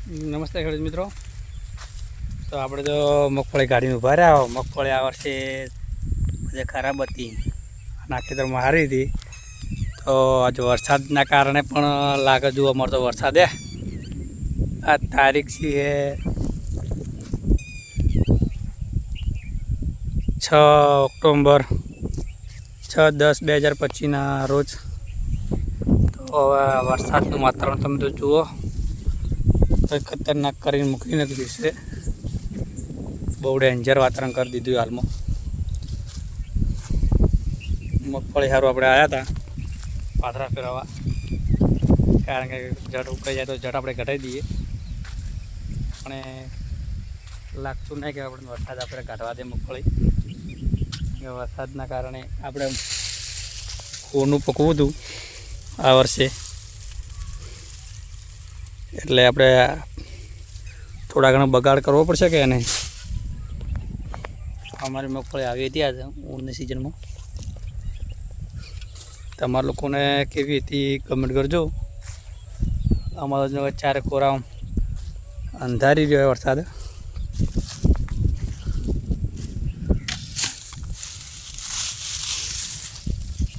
નમસ્તે ખેડૂત મિત્રો. તો આપણે તો મગફળી કાઢીને ઊભા રહ્યા. મગફળી આ વર્ષે બધી ખરાબ હતી અને આ ખેતરમાં હારી હતી. તો આજે વરસાદના કારણે પણ લાગે જોવા મળતો વરસાદ. આ તારીખ છે 6 ઓક્ટોબર 6/10/2025ના રોજ. તો હવે વરસાદનું વાતાવરણ તમે તો જુઓ, ખતરનાક કરીને મૂકી નાખ્યું છે. બહુ ડેન્જર વાતાવરણ કરી દીધું હાલમાં. મગફળી સારું આપણે આવ્યા હતા પાથરા ફેરવવા, કારણ કે જડ ઉકાઈ જાય તો જડ આપણે ઘટાડી દઈએ. પણ લાગતું નહીં કે આપણે વરસાદ આપણે કાઢવા દે મગફળી. વરસાદના કારણે આપણે કોનું પકવું હતું આ વર્ષે, એટલે આપણે થોડા ઘણો બગાડ કરવો પડશે કે નહીં. અમારી મગફળી આવી હતી આજે ઊનની સિઝનમાં. તમારા લોકોને કેવી હતી કમેન્ટ કરજો. અમારો ચારે કોરા અંધારી રહ્યો વરસાદ.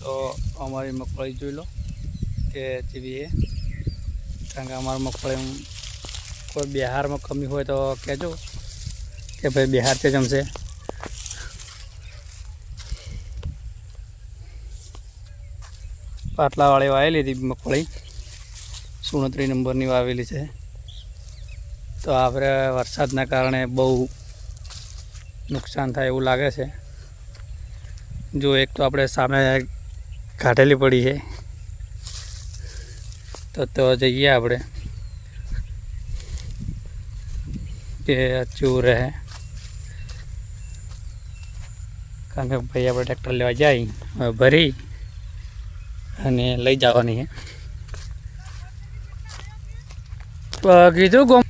તો અમારી મગફળી જોઈ લો કે જેવી એ, કારણ કે અમારી મગફળી કોઈ બિહારમાં કમી હોય તો કહેજો કે ભાઈ બિહારથી જમશે. પાટલાવાળી વાવેલી હતી મગફળી, 69 નંબરની વાવેલી છે. તો આપણે વરસાદના કારણે બહુ નુકસાન થાય એવું લાગે છે. જો એક તો આપણે સામે કાઢેલી પડી છે, તો જઈએ આપણે કે ચૂર રહે, કારણ કે ભાઈ આપણે ટ્રેક્ટર લેવા જાય ભરી અને લઈ જવાની છે. કીધું ગમ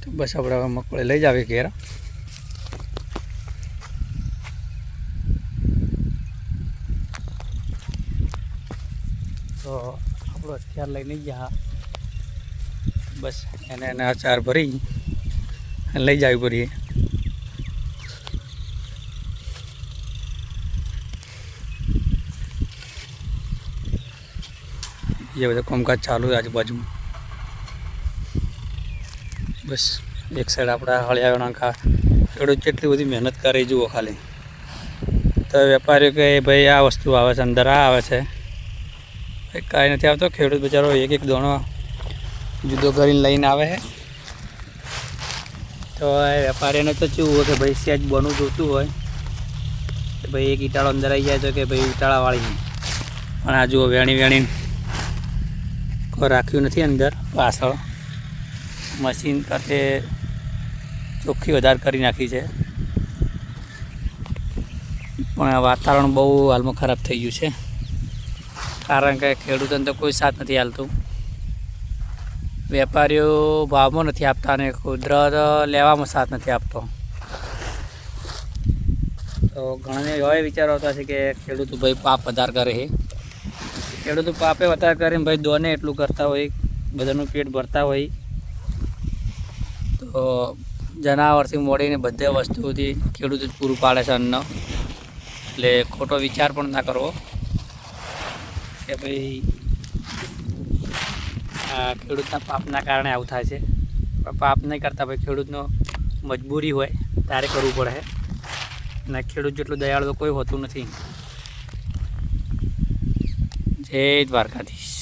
તો બસ આપણે હવે મગફળી લઈ જાવી ઘેર. તો આપણો હથિયાર લઈને ગયા, બસ એને ચાર ભરી લઈ જવી પડીએ. એ બધું કામકાજ ચાલુ છે આજુબાજુમાં. બસ એક સાઈડ આપણા હળિયા નાખા ખેડૂત જેટલી બધી મહેનત કરી જુઓ ખાલી. તો વેપારીઓ કે ભાઈ આ વસ્તુ આવે છે, અંદર આ આવે છે, કાંઈ નથી આવતો. ખેડૂત બિચારો એક એક દોણો જુદો કરીને લઈને આવે છે. તો એ વેપારીને તો કેવું હોય કે ભાઈ સેજ બનવું જોતું હોય કે ભાઈ એક ઈટાળો અંદર આવી જાય તો કે ભાઈ ઈટાળાવાળી. પણ આ જુઓ વેણી કોઈ રાખ્યું નથી અંદર. પાછળ મશીન કરતે ચોખ્ખી વધારે કરી નાખી છે. પણ વાતાવરણ બહુ હાલમાં ખરાબ થઈ ગયું છે, કારણ કે ખેડૂતોને તો કોઈ સાથ નથી હાલતું. વેપારીઓ ભાવમાં નથી આપતા અને કુદરત લેવામાં સાથ નથી આપતો. તો ઘણાને એવા વિચારો આવતા છે કે ખેડૂતો ભાઈ પાપ વધારે કરે છે. ખેડૂતો પાપે વધારે કરીને ભાઈ દોને એટલું કરતા હોય, બધાનું પેટ ભરતા હોય. તો જનાવરથી મોડીને બધે વસ્તુઓથી ખેડૂત જ પૂરું પાડે છે અન્ન. એટલે ખોટો વિચાર પણ ના કરવો કે ભાઈ આ ખેડૂતના પાપના કારણે આવું થાય છે. પણ પાપ નહીં કરતા ભાઈ, ખેડૂતનો મજબૂરી હોય ત્યારે કરવું પડે. અને ખેડૂત જેટલું દયાળુ કોઈ હોતું નથી. જય દ્વારકાધીશ.